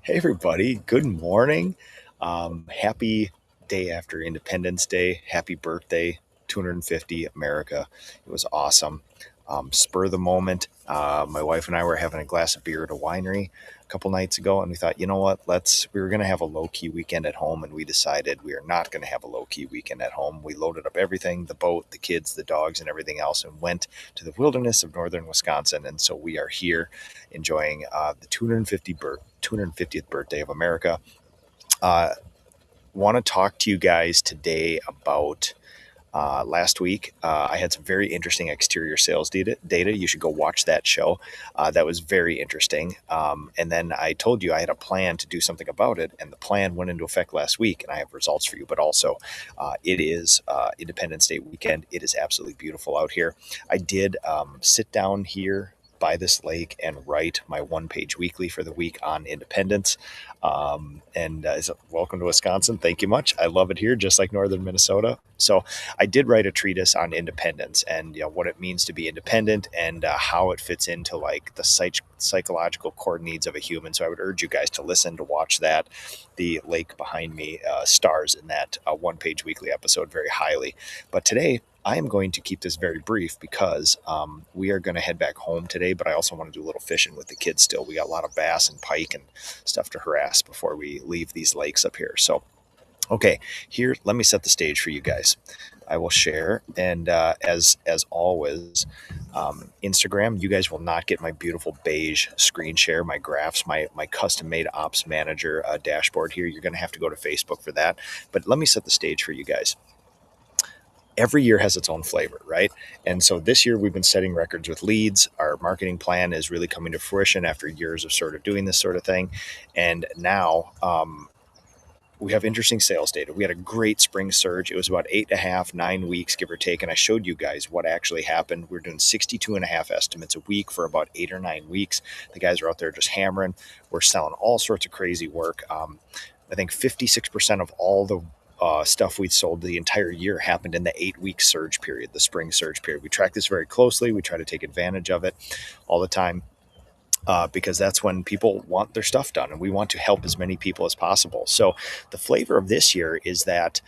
Hey, everybody. Good morning. Happy day after Independence Day. Happy birthday, 250 America. It was awesome. Spur of the moment. My wife and I were having a glass of beer at a winery a couple nights ago, and we thought, you know what? We were going to have a low key weekend at home, and we decided we are not going to have a low key weekend at home. We loaded up everything, the boat, the kids, the dogs, and everything else, and went to the wilderness of northern Wisconsin. And so we are here enjoying the 250th birthday of America. Uh, Want to talk to you guys today about last week. I had some very interesting exterior sales data. You should go watch that show. That was very interesting. And then I told you I had a plan to do something about it, and the plan went into effect last week, and I have results for you. But also, it is Independence Day weekend. It is absolutely beautiful out here. I did sit down here by this lake and write my one-page weekly for the week on independence. Welcome to Wisconsin. Thank you much. I love it here, just like northern Minnesota. So I did write a treatise on independence and what it means to be independent and how it fits into like the psychological core needs of a human. So I would urge you guys to listen, to watch that. The lake behind me stars in that one-page weekly episode very highly. But today, I am going to keep this very brief because we are going to head back home today, but I also want to do a little fishing with the kids still. We got a lot of bass and pike and stuff to harass before we leave these lakes up here. So, okay, here, let me set the stage for you guys. I will share, and as always, Instagram, you guys will not get my beautiful beige screen share, my graphs, my custom-made ops manager dashboard here. You're going to have to go to Facebook for that. But let me set the stage for you guys. Every year has its own flavor, right? And so this year we've been setting records with leads. Our marketing plan is really coming to fruition after years of sort of doing this sort of thing. And now we have interesting sales data. We had a great spring surge. It was about 8.5, 9 weeks, give or take. And I showed you guys what actually happened. We're doing 62.5 estimates a week for about 8 or 9 weeks. The guys are out there just hammering. We're selling all sorts of crazy work. I think 56% of all the stuff we sold the entire year happened in the 8-week surge period, the spring surge period. We track this very closely. We try to take advantage of it all the time because that's when people want their stuff done, and we want to help as many people as possible. So the flavor of this year is that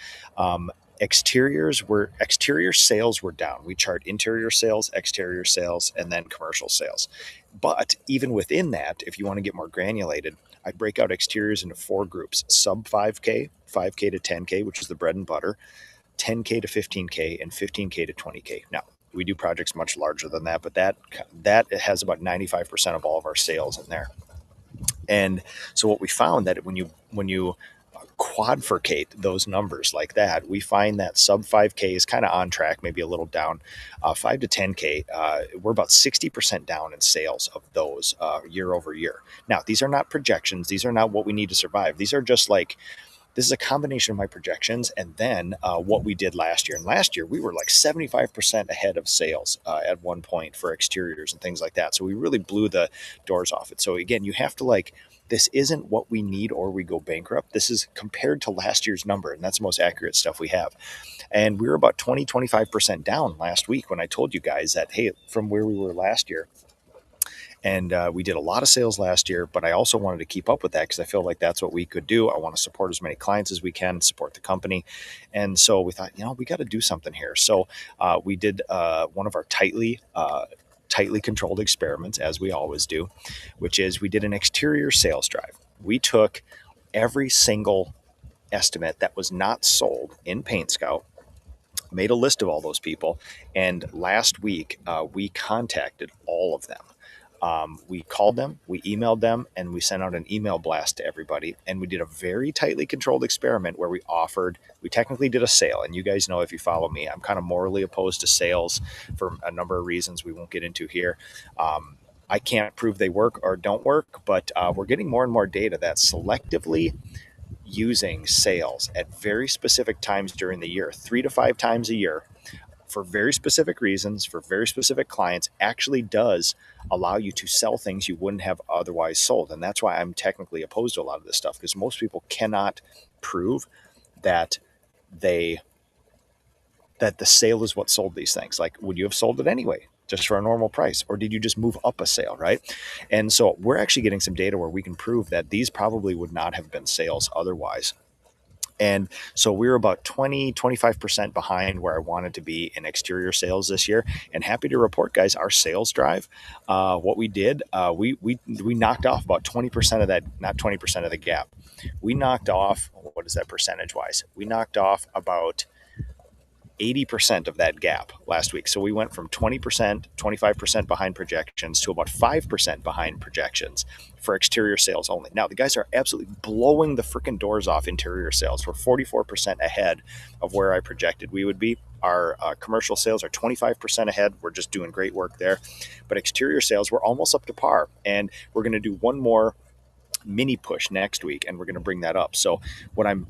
exterior sales were down. We chart interior sales, exterior sales, and then commercial sales. But even within that, if you want to get more granulated, I break out exteriors into 4 groups: sub 5K, 5K to 10K, which is the bread and butter, 10K to 15K, and 15K to 20K. Now, we do projects much larger than that, but that has about 95% of all of our sales in there. And so what we found that when you quadfurcate those numbers like that, we find that sub 5K is kind of on track, maybe a little down. 5 to 10K, we're about 60% down in sales of those year over year. Now, these are not projections. These are not what we need to survive. These are just like, this is a combination of my projections and then what we did last year. And last year, we were like 75% ahead of sales at one point for exteriors and things like that. So we really blew the doors off it. So again, you have to this isn't what we need or we go bankrupt. This is compared to last year's number, and that's the most accurate stuff we have. And we were about 25% down last week when I told you guys that, hey, from where we were last year. And we did a lot of sales last year, but I also wanted to keep up with that because I feel like that's what we could do. I want to support as many clients as we can, support the company. And so we thought, we got to do something here. So we did one of our tightly controlled experiments, as we always do, which is we did an exterior sales drive. We took every single estimate that was not sold in Paint Scout, made a list of all those people, and last week we contacted all of them. We called them, we emailed them, and we sent out an email blast to everybody. And we did a very tightly controlled experiment where we technically did a sale. And you guys know, if you follow me, I'm kind of morally opposed to sales for a number of reasons we won't get into here. I can't prove they work or don't work, but we're getting more and more data that selectively using sales at very specific times during the year, 3 to 5 times a year, for very specific reasons, for very specific clients, actually does allow you to sell things you wouldn't have otherwise sold. And that's why I'm technically opposed to a lot of this stuff, because most people cannot prove that that the sale is what sold these things. Like, would you have sold it anyway? just for a normal price? Or did you just move up a sale, right? And so we're actually getting some data where we can prove that these probably would not have been sales otherwise. And so we were about 25% behind where I wanted to be in exterior sales this year. And happy to report, guys, our sales drive, what we did, we knocked off about 20% of that, not 20% of the gap. We knocked off, what is that percentage wise? We knocked off about 80% of that gap last week. So we went from 20%, 25% behind projections to about 5% behind projections for exterior sales only. Now, the guys are absolutely blowing the freaking doors off interior sales. We're 44% ahead of where I projected we would be. Our commercial sales are 25% ahead. We're just doing great work there. But exterior sales, we're almost up to par. And we're going to do one more mini push next week, and we're going to bring that up. So what I'm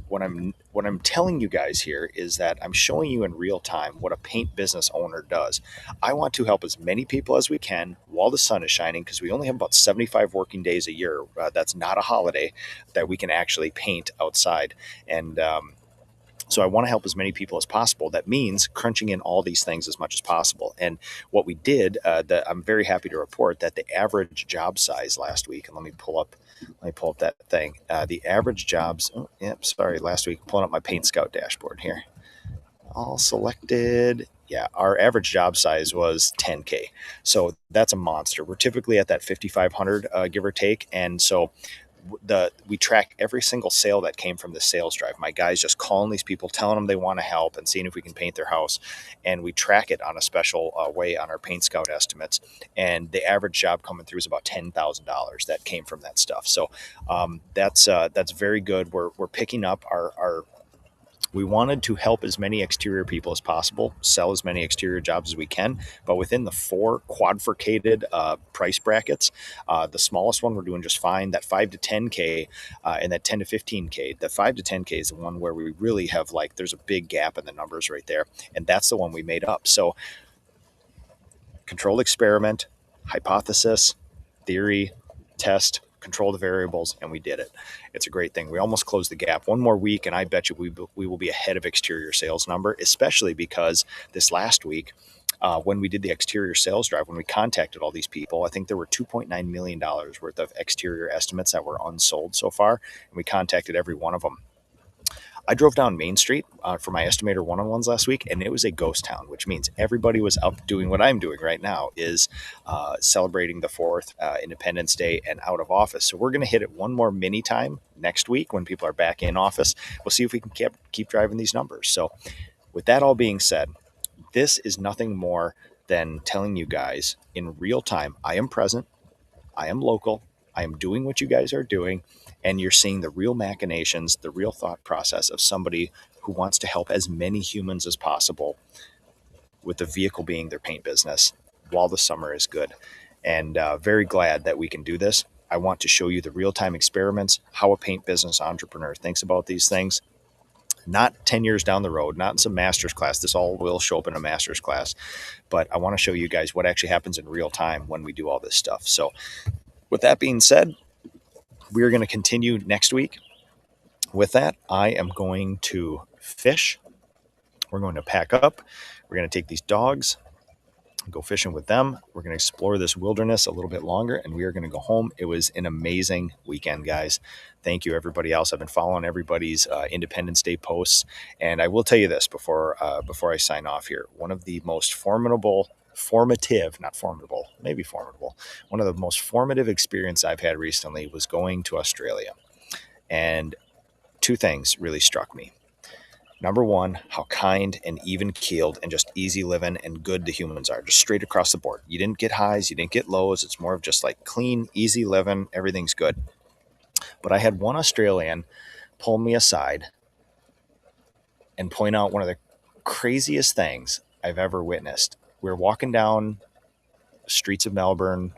telling you guys here is that I'm showing you in real time what a paint business owner does. I want to help as many people as we can while the sun is shining, because we only have about 75 working days a year. That's not a holiday that we can actually paint outside. And so I want to help as many people as possible. That means crunching in all these things as much as possible. And what we did, I'm very happy to report that the average job size last week, and let me pull up that thing. The average jobs, last week, pulling up my Paint Scout dashboard here. All selected. Yeah, our average job size was 10K. So that's a monster. We're typically at that 5,500, give or take. And so we track every single sale that came from the sales drive. My guys just calling these people, telling them they want to help and seeing if we can paint their house. And we track it on a special way on our Paint Scout estimates. And the average job coming through is about $10,000 that came from that stuff. So that's very good. We're picking up our we wanted to help as many exterior people as possible, sell as many exterior jobs as we can, but within the 4 quadricated price brackets. The smallest one we're doing just fine, that 5 to 10K, and that 10 to 15K. The 5 to 10K is the one where we really have, like, there's a big gap in the numbers right there, and that's the one we made up. So controlled experiment, hypothesis, theory, test, control the variables, and we did it. It's a great thing. We almost closed the gap. One more week, and I bet you we will be ahead of exterior sales number, especially because this last week, when we did the exterior sales drive, when we contacted all these people, I think there were $2.9 million worth of exterior estimates that were unsold so far, and we contacted every one of them. I drove down Main Street for my estimator one-on-ones last week, and it was a ghost town, which means everybody was up doing what I'm doing right now, is celebrating the 4th Independence Day and out of office. So we're going to hit it one more mini time next week when people are back in office. We'll see if we can keep driving these numbers. So with that all being said, this is nothing more than telling you guys in real time, I am present, I am local, I am doing what you guys are doing, and you're seeing the real machinations, the real thought process of somebody who wants to help as many humans as possible, with the vehicle being their paint business while the summer is good. And very glad that we can do this. I want to show you the real-time experiments, how a paint business entrepreneur thinks about these things. Not 10 years down the road, not in some master's class. This all will show up in a master's class. But I want to show you guys what actually happens in real time when we do all this stuff. So with that being said, we're going to continue next week. With that, I am going to fish. We're going to pack up. We're going to take these dogs, go fishing with them. We're going to explore this wilderness a little bit longer, and we are going to go home. It was an amazing weekend, guys. Thank you, everybody else. I've been following everybody's Independence Day posts, and I will tell you this before I sign off here. One of the most formative, one of the most formative experience I've had recently was going to Australia. And 2 things really struck me. Number one, how kind and even-keeled and just easy living and good the humans are, just straight across the board. You didn't get highs, you didn't get lows. It's more of just like clean, easy living. Everything's good. But I had one Australian pull me aside and point out one of the craziest things I've ever witnessed. We were walking down the streets of Melbourne.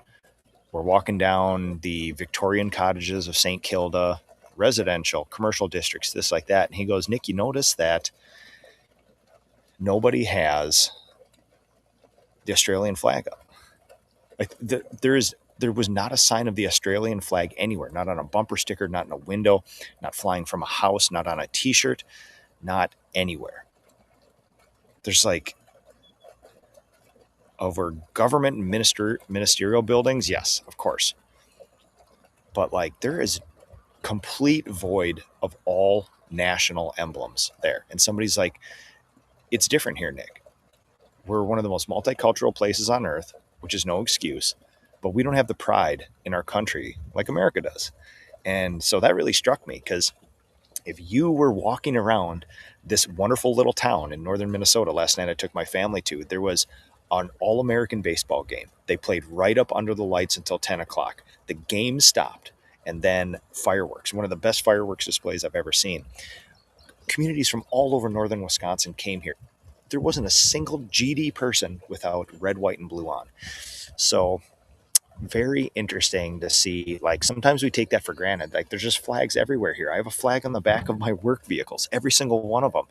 We're walking down the Victorian cottages of St. Kilda, residential, commercial districts, this like that. And he goes, Nick, you notice that nobody has the Australian flag up. Like there was not a sign of the Australian flag anywhere, not on a bumper sticker, not in a window, not flying from a house, not on a t-shirt, not anywhere. There's like Over government ministerial buildings, yes, of course. But like there is complete void of all national emblems there. And somebody's like, it's different here, Nick. We're one of the most multicultural places on earth, which is no excuse, but we don't have the pride in our country like America does. And so that really struck me because if you were walking around this wonderful little town in northern Minnesota, last night I took my family to, there was an all-American baseball game. They played right up under the lights until 10 o'clock. The game stopped, and then fireworks, one of the best fireworks displays I've ever seen. Communities from all over northern Wisconsin came here. There wasn't a single GD person without red, white, and blue on. So very interesting to see. Like sometimes we take that for granted. Like there's just flags everywhere here. I have a flag on the back of my work vehicles, every single one of them.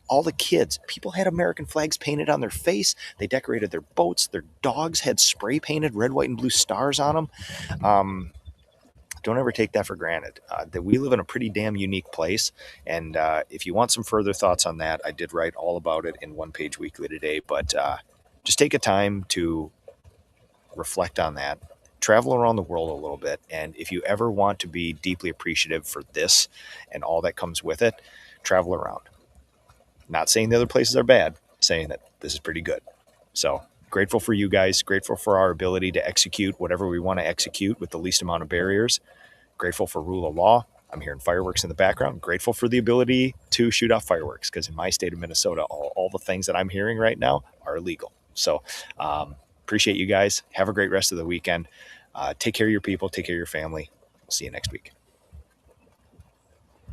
All the kids, people had American flags painted on their face. They decorated their boats. Their dogs had spray painted red, white, and blue stars on them. Don't ever take that for granted. That we live in a pretty damn unique place. And if you want some further thoughts on that, I did write all about it in One Page Weekly today. But just take a time to reflect on that. Travel around the world a little bit. And if you ever want to be deeply appreciative for this and all that comes with it, travel around. Not saying the other places are bad, saying that this is pretty good. So grateful for you guys, grateful for our ability to execute whatever we want to execute with the least amount of barriers. Grateful for rule of law. I'm hearing fireworks in the background. Grateful for the ability to shoot off fireworks because in my state of Minnesota, all the things that I'm hearing right now are illegal. So appreciate you guys. Have a great rest of the weekend. Take care of your people. Take care of your family. We'll see you next week.